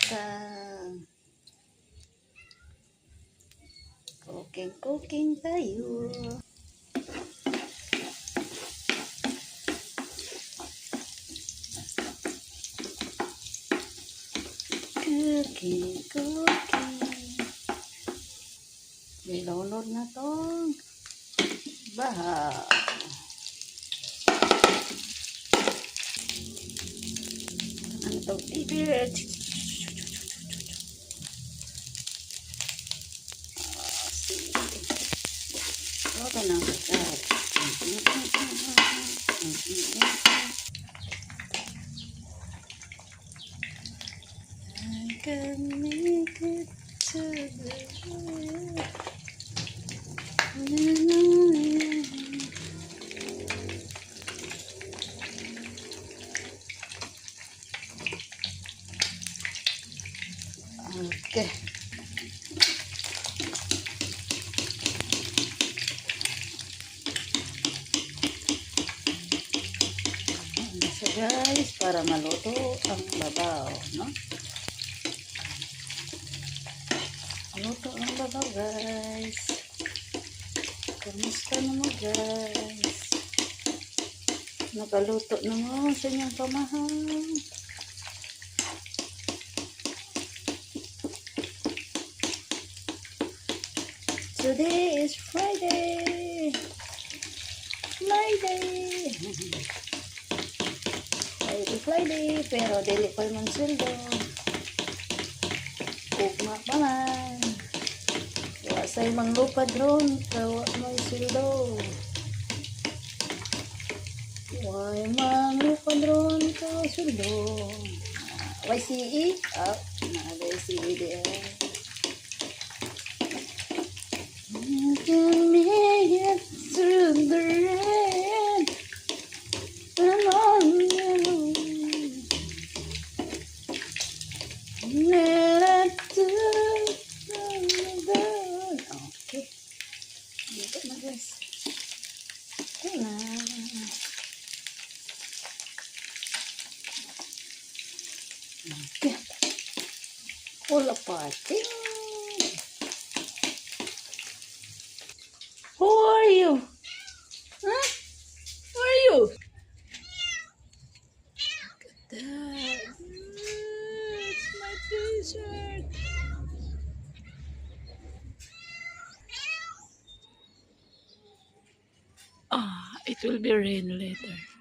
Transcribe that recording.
pasta. Cooking tayo. Cooking. Nilunod na tong baha. Antong tibir. Ito na. I can make it to the end. Okay. So guys, para maluto ang babaw, no? Maluto ang babaw, guys. Kamusta naman, guys? Nakaluto naman sa inyong pamahal. Today is Friday. Friday, pero dili pa man sweldo. Ugma pa man. Wasay manglupad ron, kawa may sweldo. Way manglupad ron, kawa sweldo. YCE? Ah, na YCE diyan. You can make it through the rain. Come on, you. Okay. Dito na guys. Ito na. Okay. Wala party. Who are you? Huh? Who are you? Look at that. It's my t-shirt. Ah, it will be rain later.